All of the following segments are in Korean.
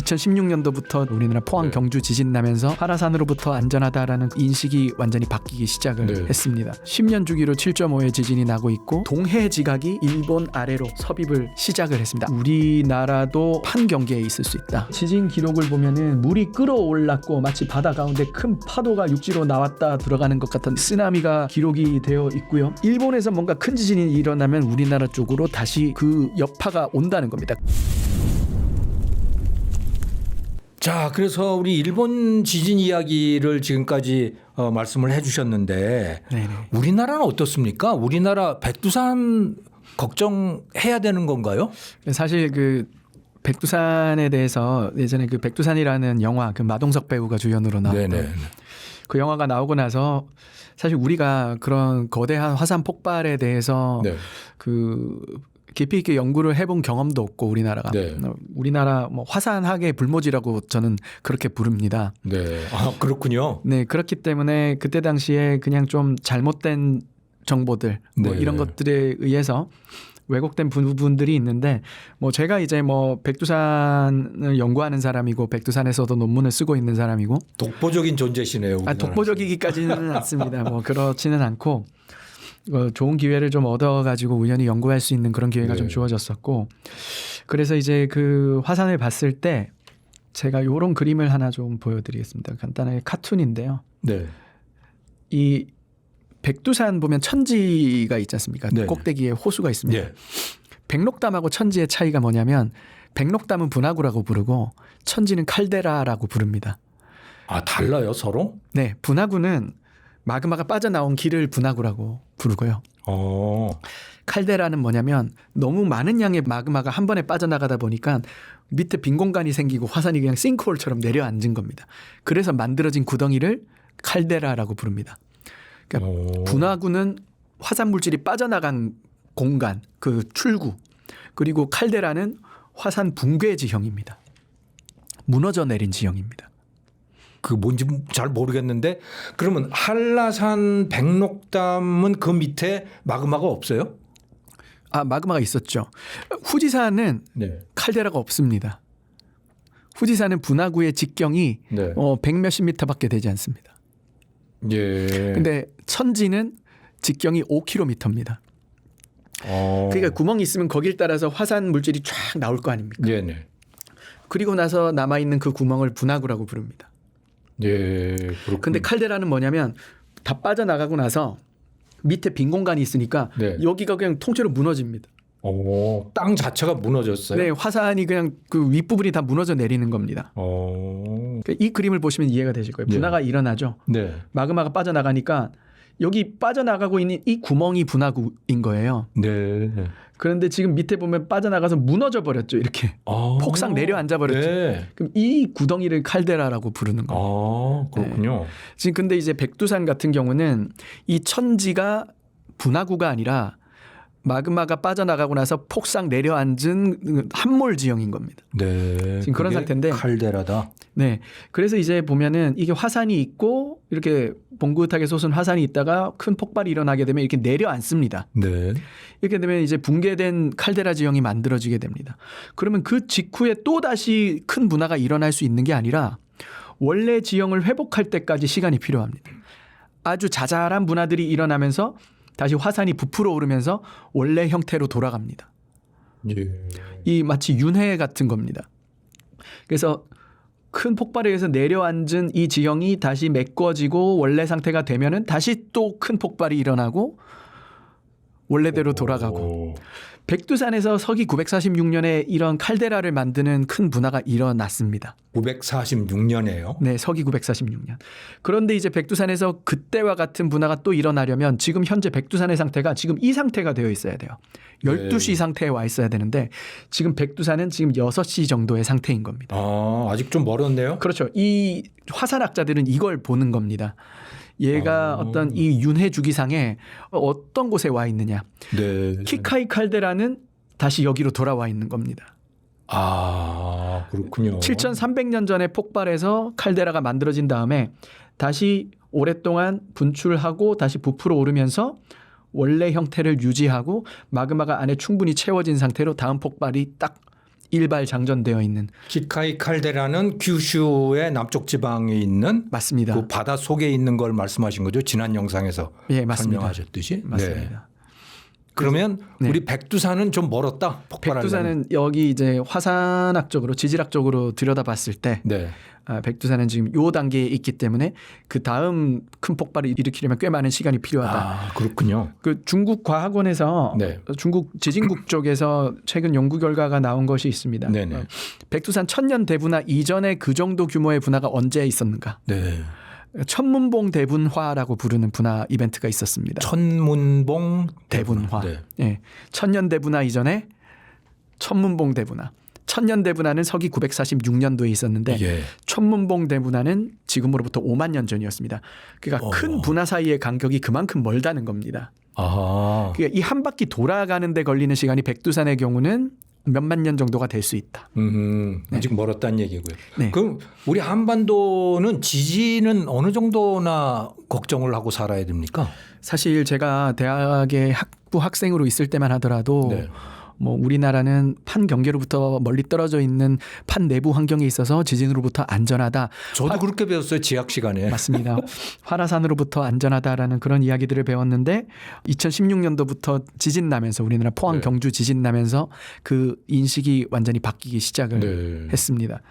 2016년도부터 우리나라 포항 네. 경주 지진 나면서 활화산으로부터 안전하다라는 인식이 완전히 바뀌기 시작을 네. 했습니다. 10년 주기로 7.5의 지진이 나고 있고 동해 지각이 일본 아래로 섭입을 시작을 했습니다. 우리나라도 판경계에 있을 수 있다. 지진 기록을 보면은 물이 끌어올랐고 마치 바다 가운데 큰 파도가 육지로 나왔다 들어가는 것 같은 쓰나미가 기록이 되어 있고요. 일본에서 뭔가 큰 지진이 일어나면 우리나라 쪽으로 다시 그 여파가 온다는 겁니다. 자, 그래서 우리 일본 지진 이야기를 지금까지 말씀을 해주셨는데 네네. 우리나라는 어떻습니까? 우리나라 백두산 걱정해야 되는 건가요? 사실 그 백두산에 대해서 예전에 그 백두산이라는 영화 그 마동석 배우가 주연으로 나왔던 네네. 그 영화가 나오고 나서 사실 우리가 그런 거대한 화산 폭발에 대해서 네. 그 깊이 있게 연구를 해본 경험도 없고 우리나라가 네. 우리나라 뭐 화산학의 불모지라고 저는 그렇게 부릅니다. 네. 아, 그렇군요. 네, 그렇기 때문에 그때 당시에 그냥 좀 잘못된 정보들 뭐 네. 이런 것들에 의해서 왜곡된 부분들이 있는데 뭐 제가 이제 뭐 백두산을 연구하는 사람이고 백두산에서도 논문을 쓰고 있는 사람이고 독보적인 존재시네요. 독보적이기까지는 않습니다. 뭐 그렇지는 않고 좋은 기회를 좀 얻어가지고 우연히 연구할 수 있는 그런 기회가 네. 좀 주어졌었고 그래서 이제 그 화산을 봤을 때 제가 요런 그림을 하나 좀 보여드리겠습니다. 간단하게 카툰인데요. 네. 이 백두산 보면 천지가 있지 않습니까? 네. 꼭대기에 호수가 있습니다. 예. 백록담하고 천지의 차이가 뭐냐면 백록담은 분화구라고 부르고 천지는 칼데라라고 부릅니다. 아, 달라요, 서로? 네, 분화구는 마그마가 빠져나온 길을 분화구라고 부르고요. 칼데라는 뭐냐면 너무 많은 양의 마그마가 한 번에 빠져나가다 보니까 밑에 빈 공간이 생기고 화산이 그냥 싱크홀처럼 내려앉은 겁니다. 그래서 만들어진 구덩이를 칼데라라고 부릅니다. 그러니까 분화구는 화산 물질이 빠져나간 공간, 그 출구, 그리고 칼데라는 화산 붕괴 지형입니다. 무너져 내린 지형입니다. 그 뭔지 잘 모르겠는데 그러면 한라산 백록담은 그 밑에 마그마가 없어요? 아, 마그마가 있었죠. 후지산은 네. 칼데라가 없습니다. 후지산은 분화구의 직경이 네. 100몇십 미터밖에 되지 않습니다. 예. 근데 천지는 직경이 5km입니다. 그러니까 구멍이 있으면 거길 따라서 화산 물질이 쫙 나올 거 아닙니까? 네네. 그리고 나서 남아있는 그 구멍을 분화구라고 부릅니다. 예. 그렇군요. 근데 칼데라는 뭐냐면 다 빠져나가고 나서 밑에 빈 공간이 있으니까 네. 여기가 그냥 통째로 무너집니다. 땅 자체가 무너졌어요. 네, 화산이 그냥 그 윗부분이 다 무너져 내리는 겁니다. 그러니까 이 그림을 보시면 이해가 되실 거예요. 분화가 일어나죠. 네. 마그마가 빠져나가니까 여기 빠져나가고 있는 이 구멍이 분화구인 거예요. 네. 그런데 지금 밑에 보면 빠져나가서 무너져 버렸죠. 이렇게 폭삭 내려앉아 버렸죠. 네. 그럼 이 구덩이를 칼데라라고 부르는 거예요. 그렇군요. 지금 근데 이제 백두산 같은 경우는 이 천지가 분화구가 아니라 마그마가 빠져나가고 나서 폭삭 내려앉은 함몰 지형인 겁니다. 네. 지금 그런 상태인데 칼데라다. 네. 그래서 이제 보면은 이게 화산이 있고 이렇게 봉긋하게 솟은 화산이 있다가 큰 폭발이 일어나게 되면 이렇게 내려앉습니다. 네. 이렇게 되면 이제 붕괴된 칼데라 지형이 만들어지게 됩니다. 그러면 그 직후에 또 다시 큰 분화가 일어날 수 있는 게 아니라 원래 지형을 회복할 때까지 시간이 필요합니다. 아주 자잘한 분화들이 일어나면서 다시 화산이 부풀어 오르면서 원래 형태로 돌아갑니다. 예. 이 마치 윤회 같은 겁니다. 그래서 큰 폭발에 의해서 내려앉은 이 지형이 다시 메꿔지고 원래 상태가 되면은 다시 또 큰 폭발이 일어나고 원래대로 돌아가고 백두산에서 서기 946년에 이런 칼데라를 만드는 큰 분화가 일어났습니다. 946년에요. 네, 서기 946년. 그런데 이제 백두산에서 그때와 같은 분화가 또 일어나려면 지금 현재 백두산의 상태가 지금 이 상태가 되어 있어야 돼요. 12시 상태에 와 있어야 되는데 지금 백두산은 지금 6시 정도의 상태인 겁니다. 아직 좀 멀었네요. 그렇죠. 이 화산학자들은 이걸 보는 겁니다. 얘가 어떤 이 윤회 주기상에 어떤 곳에 와 있느냐. 네. 키카이 칼데라는 다시 여기로 돌아와 있는 겁니다. 그렇군요. 7,300년 전에 폭발해서 칼데라가 만들어진 다음에 다시 오랫동안 분출하고 다시 부풀어 오르면서 원래 형태를 유지하고 마그마가 안에 충분히 채워진 상태로 다음 폭발이 딱 일발 장전되어 있는. 키카이 칼데라는 규슈의 남쪽 지방에 있는 맞습니다. 그 바다 속에 있는 걸 말씀하신 거죠? 지난 영상에서 예, 맞습니다. 설명하셨듯이. 맞습니다. 네. 그러면 네. 우리 백두산은 좀 멀었다. 폭발하려면. 백두산은 여기 이제 화산학적으로 지질학적으로 들여다봤을 때 네. 백두산은 지금 요 단계에 있기 때문에 그 다음 큰 폭발을 일으키려면 꽤 많은 시간이 필요하다. 아, 그렇군요. 그 중국 과학원에서 네. 중국 지진국 쪽에서 최근 연구 결과가 나온 것이 있습니다. 네네. 백두산 천년 대분화 이전에 그 정도 규모의 분화가 언제 있었는가? 네. 천문봉 대분화라고 부르는 분화 이벤트가 있었습니다. 천문봉 대분화. 네. 예. 천년 대분화 이전에 천문봉 대분화. 천년 대분화는 서기 946년도에 있었는데 예. 천문봉 대분화는 지금으로부터 5만 년 전이었습니다. 그러니까 큰 분화 사이의 간격이 그만큼 멀다는 겁니다. 아. 그러니까 이 한 바퀴 돌아가는 데 걸리는 시간이 백두산의 경우는 몇만 년 정도가 될 수 있다. 아직 멀었다는 얘기고요. 네. 그럼 우리 한반도는 지진은 어느 정도나 걱정을 하고 살아야 됩니까? 사실 제가 대학의 학부 학생으로 있을 때만 하더라도 네. 뭐 우리나라는 판 경계로부터 멀리 떨어져 있는 판 내부 환경에 있어서 지진으로부터 안전하다. 저도 그렇게 배웠어요. 지학 시간에. 맞습니다. 화라산으로부터 안전하다라는 그런 이야기들을 배웠는데 2016년도부터 지진 나면서 우리나라 포항 네. 경주 지진 나면서 그 인식이 완전히 바뀌기 시작을 네. 했습니다.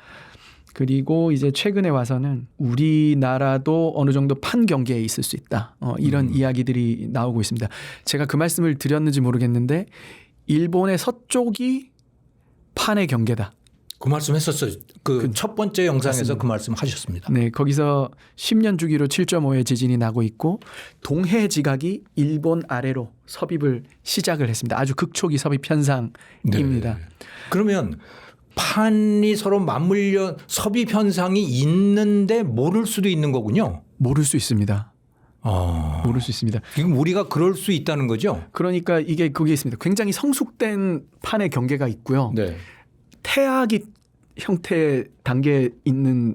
그리고 이제 최근에 와서는 우리나라도 어느 정도 판 경계에 있을 수 있다. 이런 이야기들이 나오고 있습니다. 제가 그 말씀을 드렸는지 모르겠는데 일본의 서쪽이 판의 경계다. 그 말씀 했었어요. 그 첫 번째 영상에서 맞습니다. 그 말씀 하셨습니다. 네, 거기서 10년 주기로 7.5의 지진이 나고 있고 동해 지각이 일본 아래로 섭입을 시작을 했습니다. 아주 극초기 섭입 현상입니다. 네. 그러면 판이 서로 맞물려 섭입 현상이 있는데 모를 수도 있는 거군요. 모를 수 있습니다. 아. 모를 수 있습니다. 지금 우리가 그럴 수 있다는 거죠? 그러니까 이게 그게 있습니다. 굉장히 성숙된 판의 경계가 있고요. 네. 태아기 형태 단계에 있는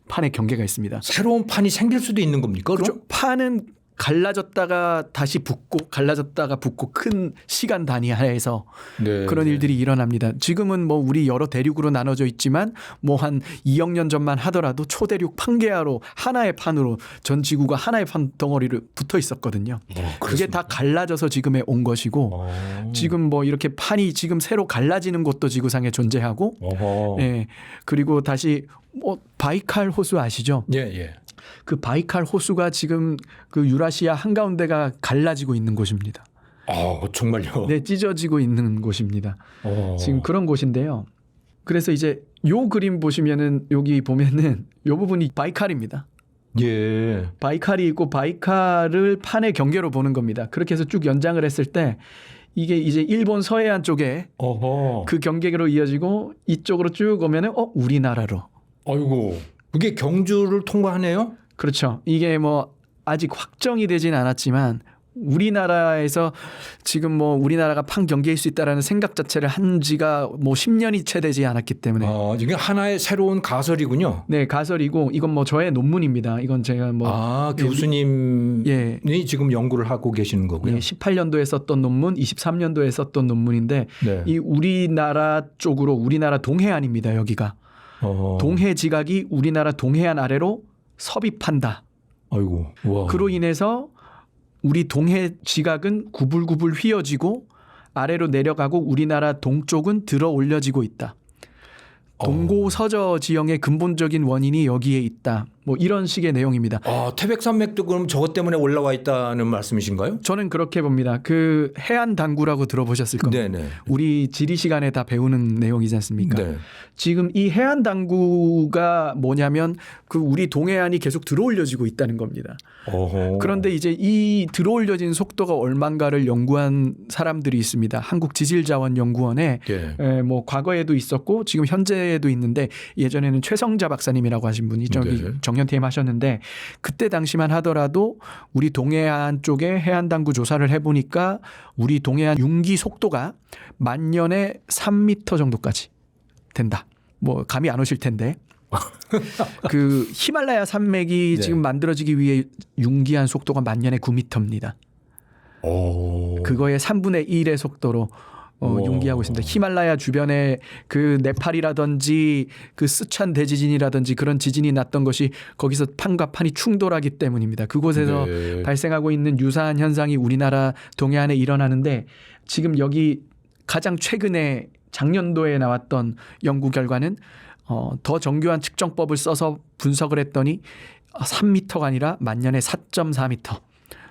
판의 경계가 있습니다. 새로운 판이 생길 수도 있는 겁니까? 그럼? 그렇죠. 판은 갈라졌다가 다시 붙고 갈라졌다가 붙고 큰 시간 단위 하에서 네. 그런 일들이 일어납니다. 지금은 뭐 우리 여러 대륙으로 나눠져 있지만 뭐 한 2억 년 전만 하더라도 초대륙 판게아로 하나의 판으로 전 지구가 하나의 판 덩어리를 붙어 있었거든요. 그게 다 갈라져서 지금에 온 것이고 지금 뭐 이렇게 판이 지금 새로 갈라지는 곳도 지구상에 존재하고 예. 그리고 다시 뭐 바이칼 호수 아시죠? 예, 예. 그 바이칼 호수가 지금 그 유라시아 한가운데가 갈라지고 있는 곳입니다. 정말요? 네, 찢어지고 있는 곳입니다. 지금 그런 곳인데요. 그래서 이제 요 그림 보시면은 여기 보면은 요 부분이 바이칼입니다. 예. 바이칼이 있고 바이칼을 판의 경계로 보는 겁니다. 그렇게 해서 쭉 연장을 했을 때 이게 이제 일본 서해안 쪽에 그 경계로 이어지고 이쪽으로 쭉 오면은 우리나라로. 아이고. 그게 경주를 통과하네요? 그렇죠. 이게 뭐 아직 확정이 되진 않았지만 우리나라에서 지금 뭐 우리나라가 판 경계일 수 있다라는 생각 자체를 한 지가 뭐 10년이 채 되지 않았기 때문에. 이게 하나의 새로운 가설이군요. 네, 가설이고 이건 뭐 저의 논문입니다. 이건 제가 뭐 교수님이 예. 지금 연구를 하고 계시는 거고요. 예, 18년도에 썼던 논문, 23년도에 썼던 논문인데 네. 이 우리나라 쪽으로 우리나라 동해안입니다. 여기가. 동해 지각이 우리나라 동해안 아래로 섭입한다. 아이고. 와. 그로 인해서 우리 동해 지각은 구불구불 휘어지고 아래로 내려가고 우리나라 동쪽은 들어 올려지고 있다. 동고서저 지형의 근본적인 원인이 여기에 있다. 뭐 이런 식의 내용입니다. 태백산맥도 그럼 저것 때문에 올라와 있다는 말씀이신가요? 저는 그렇게 봅니다. 그 해안 당구라고 들어보셨을 겁니다. 네네. 우리 지리 시간에 다 배우는 내용이지 않습니까? 네. 지금 이 해안 당구가 뭐냐면 그 우리 동해안이 계속 들어올려지고 있다는 겁니다. 그런데 이제 이 들어올려진 속도가 얼만가를 연구한 사람들이 있습니다. 한국지질자원연구원에 예. 뭐 과거에도 있었고 지금 현재에도 있는데 예전에는 최성자 박사님이라고 하신 분이 저기 네. 정년퇴임 하셨는데 그때 당시만 하더라도 우리 동해안 쪽에 해안 당구 조사를 해보니까 우리 동해안 융기 속도가 만년에 3m 정도까지 된다. 뭐 감이 안 오실 텐데. 그 히말라야 산맥이 네. 지금 만들어지기 위해 융기한 속도가 만년에 9m입니다. 그거의 3분의 1의 속도로 용기하고 있습니다. 히말라야 주변에 그 네팔이라든지 그 스촨 대지진이라든지 그런 지진이 났던 것이 거기서 판과 판이 충돌하기 때문입니다. 그곳에서 네. 발생하고 있는 유사한 현상이 우리나라 동해안에 일어나는데 지금 여기 가장 최근에 작년도에 나왔던 연구 결과는 더 정교한 측정법을 써서 분석을 했더니 3m가 아니라 만년에 4.4m.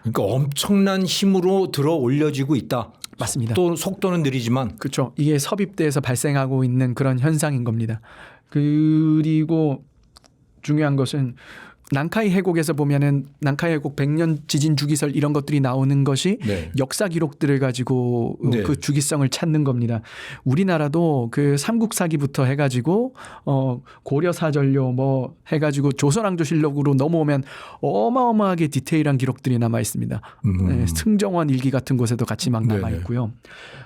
그러니까 엄청난 힘으로 들어 올려지고 있다. 맞습니다. 또 속도는 느리지만. 그렇죠. 이게 섭입대에서 발생하고 있는 그런 현상인 겁니다. 그리고 중요한 것은 난카이 해곡에서 보면은 난카이 해곡 100년 지진 주기설 이런 것들이 나오는 것이 네. 역사 기록들을 가지고 네. 그 주기성을 찾는 겁니다. 우리나라도 그 삼국사기부터 해가지고 고려사전료 뭐 해가지고 조선왕조실록으로 넘어오면 어마어마하게 디테일한 기록들이 남아 있습니다. 네, 승정원 일기 같은 곳에도 같이 막 남아 있고요.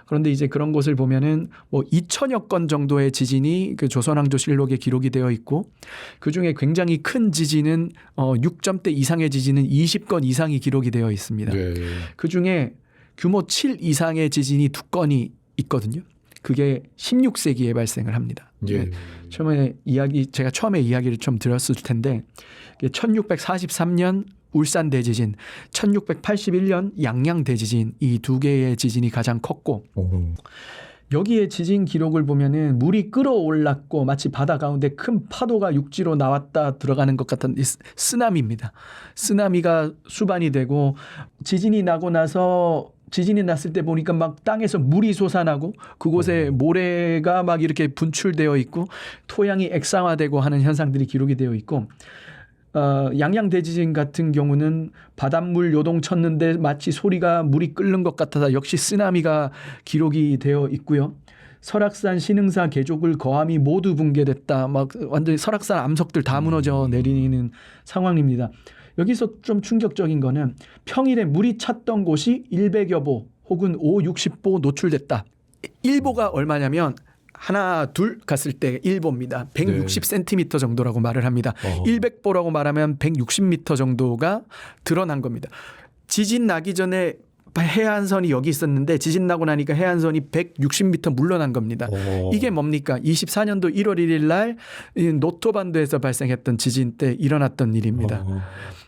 그런데 이제 그런 곳을 보면은 뭐 2천여 건 정도의 지진이 그 조선왕조실록에 기록이 되어 있고 그 중에 굉장히 큰 지진은 6점대 이상의 지진은 20건 이상이 기록이 되어 있습니다. 네. 그 중에 규모 7 이상의 지진이 2건이 있거든요. 그게 16세기에 발생을 합니다. 예. 제가 처음에 이야기를 좀 드렸을 텐데 1643년 울산 대지진, 1681년 양양 대지진 이 두 개의 지진이 가장 컸고 여기에 지진 기록을 보면은 물이 끓어올랐고 마치 바다 가운데 큰 파도가 육지로 나왔다 들어가는 것 같은 쓰나미입니다. 쓰나미가 수반이 되고 지진이 나고 나서 지진이 났을 때 보니까 막 땅에서 물이 솟아나고 그곳에 모래가 막 이렇게 분출되어 있고 토양이 액상화되고 하는 현상들이 기록이 되어 있고 양양 대지진 같은 경우는 바닷물 요동 쳤는데 마치 소리가 물이 끓는 것 같아서 역시 쓰나미가 기록이 되어 있고요. 설악산 신흥사 개족을 거함이 모두 붕괴됐다. 막 완전히 설악산 암석들 다 무너져 내리는 상황입니다. 여기서 좀 충격적인 거는 평일에 물이 찼던 곳이 100여 보 혹은 560보 노출됐다. 1보가 얼마냐면 하나 둘 갔을 때 1보입니다. 160cm 정도라고 말을 합니다. 100보라고 말하면 160m 정도가 드러난 겁니다. 지진 나기 전에 해안선이 여기 있었는데 지진 나고 나니까 해안선이 160m 물러난 겁니다. 이게 뭡니까? 24년도 1월 1일 날 노토반도에서 발생했던 지진 때 일어났던 일입니다.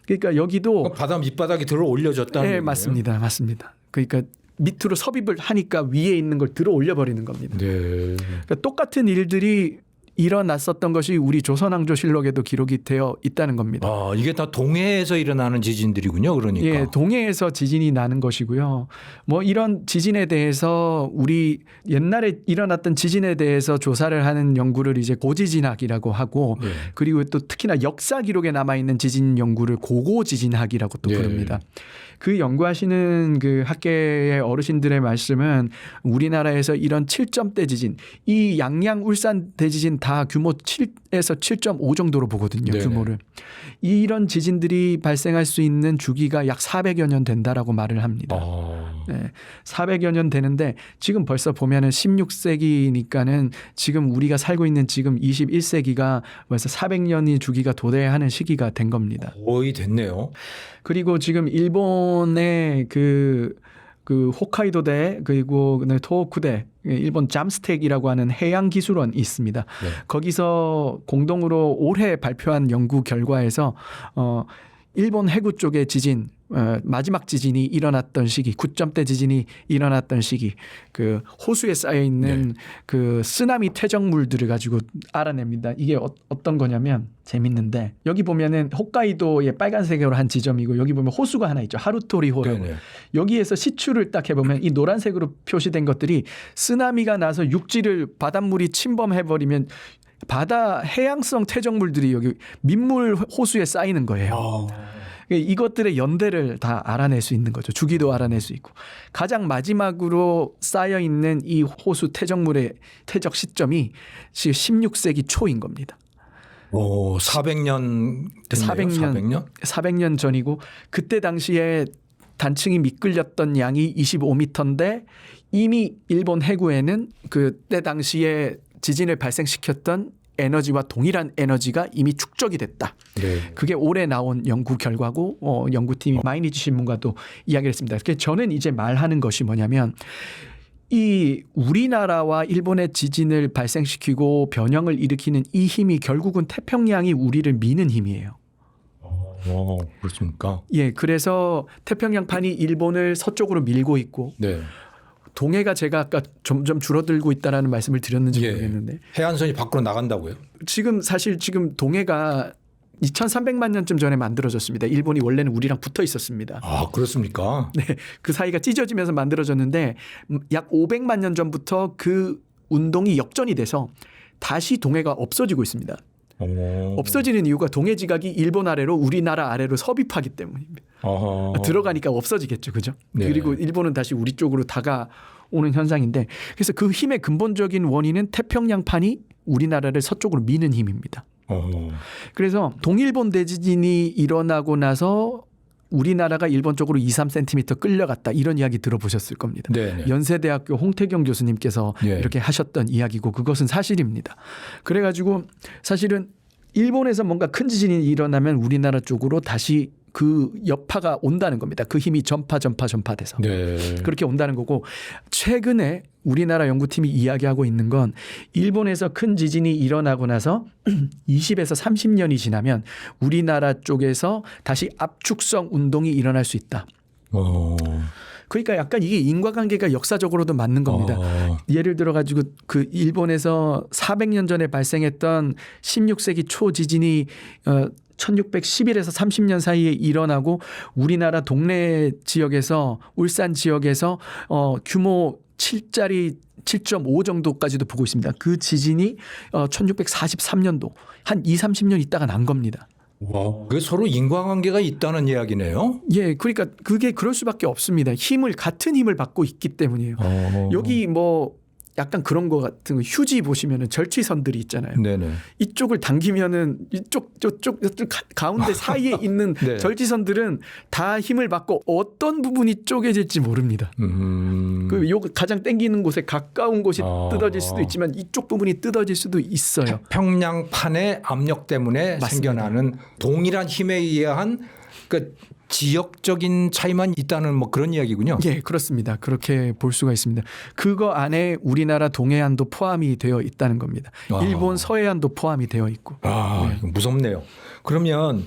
그러니까 여기도 바다 밑바닥이 들어 올려졌다는 네, 맞습니다. 맞습니다. 그러니까 밑으로 섭입을 하니까 위에 있는 걸 들어 올려버리는 겁니다. 네. 그러니까 똑같은 일들이 일어났었던 것이 우리 조선왕조실록에도 기록이 되어 있다는 겁니다. 이게 다 동해에서 일어나는 지진들이군요. 그러니까. 예, 동해에서 지진이 나는 것이고요. 뭐 이런 지진에 대해서 우리 옛날에 일어났던 지진에 대해서 조사를 하는 연구를 이제 고지진학이라고 하고 네. 그리고 또 특히나 역사 기록에 남아 있는 지진 연구를 고고지진학이라고 또 네. 부릅니다. 그 연구하시는 그 학계의 어르신들의 말씀은 우리나라에서 이런 7점대 지진, 이 양양 울산 대지진 다 규모 7에서 7.5 정도로 보거든요. 네네. 규모를. 이런 지진들이 발생할 수 있는 주기가 약 400여 년 된다라고 말을 합니다. 네, 400여 년 되는데 지금 벌써 보면은 16세기니까는 지금 우리가 살고 있는 지금 21세기가 벌써 400년이 주기가 도래하는 시기가 된 겁니다. 거의 됐네요. 그리고 지금 일본의 그 홋카이도대 그리고 토호쿠대 일본 잠스텍이라고 하는 해양기술원이 있습니다. 네. 거기서 공동으로 올해 발표한 연구 결과에서 일본 해구 쪽의 지진 마지막 지진이 일어났던 시기 9점대 지진이 일어났던 시기 그 호수에 쌓여 있는 그 쓰나미 퇴적물들을 가지고 알아냅니다. 이게 어떤 거냐면 재밌는데 여기 보면은 홋카이도의 빨간색으로 한 지점이고 여기 보면 호수가 하나 있죠. 하루토리호라고. 네네. 여기에서 시추를 딱 해보면 이 노란색으로 표시된 것들이 쓰나미가 나서 육지를 바닷물이 침범해버리면 바다 해양성 퇴적물들이 여기 민물 호수에 쌓이는 거예요. 이것들의 연대를 다 알아낼 수 있는 거죠. 주기도 알아낼 수 있고 가장 마지막으로 쌓여 있는 이 호수 퇴적물의 퇴적 시점이 16세기 초인 겁니다. 400년 됐네요. 400년 전이고 그때 당시에 단층이 미끌렸던 양이 25m인데 이미 일본 해구에는 그때 당시에 지진을 발생시켰던 에너지와 동일한 에너지가 이미 축적이 됐다. 네. 그게 올해 나온 연구 결과고 연구팀이 마이니치 신문과도 이야기를 했습니다. 그래서 저는 이제 말하는 것이 뭐냐면 이 우리나라와 일본의 지진을 발생시키고 변형을 일으키는 이 힘이 결국은 태평양이 우리를 미는 힘이에요. 그렇습니까? 예, 그래서 태평양판이 일본을 서쪽으로 밀고 있고 네. 동해가 제가 아까 점점 줄어들고 있다라는 말씀을 드렸는지 예. 모르겠는데 해안선이 밖으로 나간다고요? 지금 사실 지금 동해가 2300만 년쯤 전에 만들어졌습니다. 일본이 원래는 우리랑 붙어 있었습니다. 아, 그렇습니까? 네, 그 사이가 찢어지면서 만들어졌는데 약 500만 년 전부터 그 운동이 역전이 돼서 다시 동해가 없어지고 있습니다. 없어지는 이유가 동해 지각이 일본 아래로 우리나라 아래로 섭입하기 때문입니다. 들어가니까 없어지겠죠, 그죠? 네. 그리고 일본은 다시 우리 쪽으로 다가오는 현상인데, 그래서 그 힘의 근본적인 원인은 태평양판이 우리나라를 서쪽으로 미는 힘입니다. 그래서 동일본 대지진이 일어나고 나서 우리나라가 일본 쪽으로 2, 3cm 끌려갔다 이런 이야기 들어보셨을 겁니다. 네네. 연세대학교 홍태경 교수님께서 예. 이렇게 하셨던 이야기고 그것은 사실입니다. 그래가지고 사실은 일본에서 뭔가 큰 지진이 일어나면 우리나라 쪽으로 다시 그 여파가 온다는 겁니다. 그 힘이 전파돼서. 네. 그렇게 온다는 거고, 최근에 우리나라 연구팀이 이야기하고 있는 건 일본에서 큰 지진이 일어나고 나서 20에서 30년이 지나면 우리나라 쪽에서 다시 압축성 운동이 일어날 수 있다. 그러니까 약간 이게 인과관계가 역사적으로도 맞는 겁니다. 예를 들어 가지고 그 일본에서 400년 전에 발생했던 16세기 초 지진이 1611에서 30년 사이에 일어나고 우리나라 동래 지역에서 울산 지역에서 규모 7짜리 7.5 정도까지도 보고 있습니다. 그 지진이 1643년도 한 2, 30년 있다가 난 겁니다. 그게 서로 인과관계가 있다는 이야기네요. 예, 그러니까 그게 그럴 수밖에 없습니다. 같은 힘을 받고 있기 때문이에요. 여기 뭐 약간 그런 거 같은 거 휴지 보시면은 절취선들이 있잖아요. 네네. 이쪽을 당기면은 저쪽 가운데 사이에 있는 네. 절취선들은 다 힘을 받고 어떤 부분이 쪼개질지 모릅니다. 그 요 가장 당기는 곳에 가까운 곳이 뜯어질 수도 있지만 이쪽 부분이 뜯어질 수도 있어요. 평양판의 압력 때문에 맞습니다. 생겨나는 동일한 힘에 의한 그 지역적인 차이만 있다는 뭐 그런 이야기군요. 예, 그렇습니다. 그렇게 볼 수가 있습니다. 그거 안에 우리나라 동해안도 포함이 되어 있다는 겁니다. 일본 서해안도 포함이 되어 있고. 이거 무섭네요. 그러면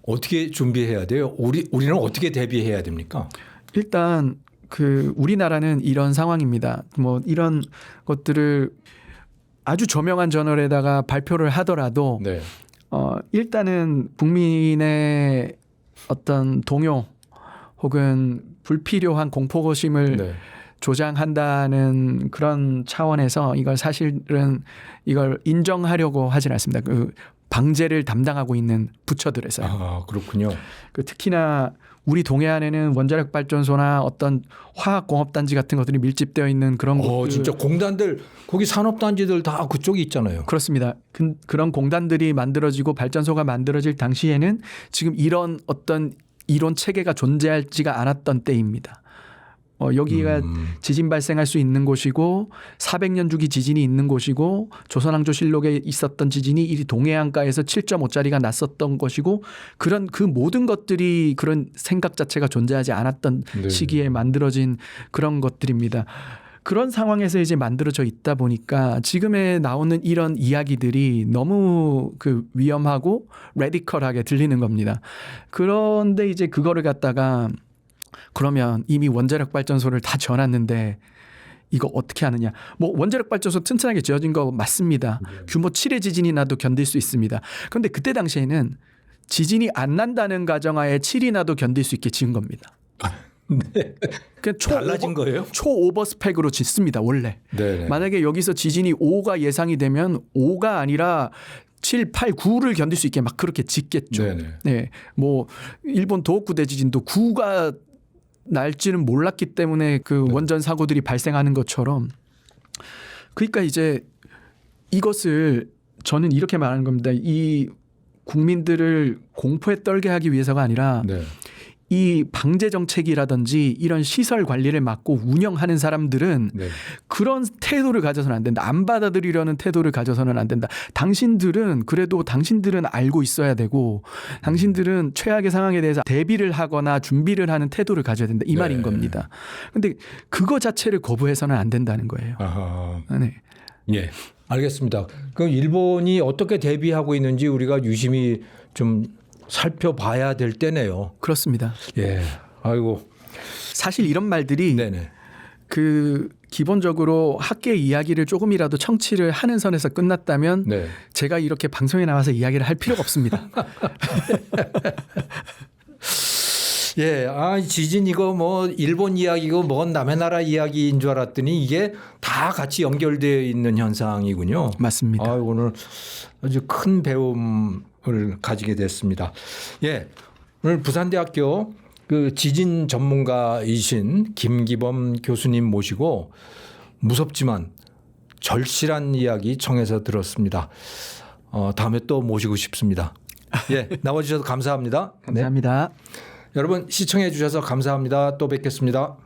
어떻게 준비해야 돼요? 우리는 어떻게 대비해야 됩니까? 일단 그 우리나라는 이런 상황입니다. 뭐 이런 것들을 아주 저명한 저널에다가 발표를 하더라도 네. 일단은 국민의 어떤 동요 혹은 불필요한 공포심을 네. 조장한다는 그런 차원에서 이걸 인정하려고 하진 않습니다. 그 방제를 담당하고 있는 부처들에서. 그렇군요. 그 특히나 우리 동해안에는 원자력 발전소나 어떤 화학 공업 단지 같은 것들이 밀집되어 있는 그런 곳들. 진짜 공단들 거기 산업 단지들 다 그쪽에 있잖아요. 그렇습니다. 그런 공단들이 만들어지고 발전소가 만들어질 당시에는 지금 이런 어떤 이론 체계가 존재하지가 않았던 때입니다. 여기가 지진 발생할 수 있는 곳이고 400년 주기 지진이 있는 곳이고 조선왕조실록에 있었던 지진이 이 동해안가에서 7.5짜리가 났었던 것이고 그런 그 모든 것들이 그런 생각 자체가 존재하지 않았던 네. 시기에 만들어진 그런 것들입니다. 그런 상황에서 이제 만들어져 있다 보니까 지금에 나오는 이런 이야기들이 너무 그 위험하고 레디컬하게 들리는 겁니다. 그런데 이제 그거를 갖다가 그러면 이미 원자력 발전소를 다 지어놨는데 이거 어떻게 하느냐. 뭐 원자력 발전소 튼튼하게 지어진 거 맞습니다. 규모 7의 지진이 나도 견딜 수 있습니다. 그런데 그때 당시에는 지진이 안 난다는 가정하에 7이 나도 견딜 수 있게 지은 겁니다. 네. 그냥 달라진 거예요? 초오버 스펙으로 짓습니다. 원래. 네네. 만약에 여기서 지진이 5가 예상이 되면 5가 아니라 7, 8, 9를 견딜 수 있게 막 그렇게 짓겠죠. 네네. 네. 뭐 일본 도호쿠 대지진도 9가 날지는 몰랐기 때문에 그 원전 사고들이 발생하는 것처럼 그러니까 이제 이것을 저는 이렇게 말하는 겁니다. 이 국민들을 공포에 떨게 하기 위해서가 아니라 네. 이 방제 정책이라든지 이런 시설 관리를 맡고 운영하는 사람들은 네. 그런 태도를 가져서는 안 된다. 안 받아들이려는 태도를 가져서는 안 된다. 당신들은 알고 있어야 되고 당신들은 최악의 상황에 대해서 대비를 하거나 준비를 하는 태도를 가져야 된다. 이 네. 말인 겁니다. 그런데 그거 자체를 거부해서는 안 된다는 거예요. 아하. 네. 예. 알겠습니다. 그 일본이 어떻게 대비하고 있는지 우리가 유심히 좀 살펴봐야 될 때네요. 그렇습니다. 예. 아이고. 사실 이런 말들이 네네. 그 기본적으로 학계 이야기를 조금이라도 청취를 하는 선에서 끝났다면 네. 제가 이렇게 방송에 나와서 이야기를 할 필요가 없습니다. 예, 지진 이거 뭐 일본 이야기고 뭔 남의 나라 이야기인 줄 알았더니 이게 다 같이 연결되어 있는 현상이군요. 맞습니다. 오늘 아주 큰 배움을 가지게 됐습니다. 예, 오늘 부산대학교 그 지진 전문가이신 김기범 교수님 모시고 무섭지만 절실한 이야기 청해서 들었습니다. 다음에 또 모시고 싶습니다. 예, 나와주셔서 감사합니다. 감사합니다. 여러분 시청해 주셔서 감사합니다. 또 뵙겠습니다.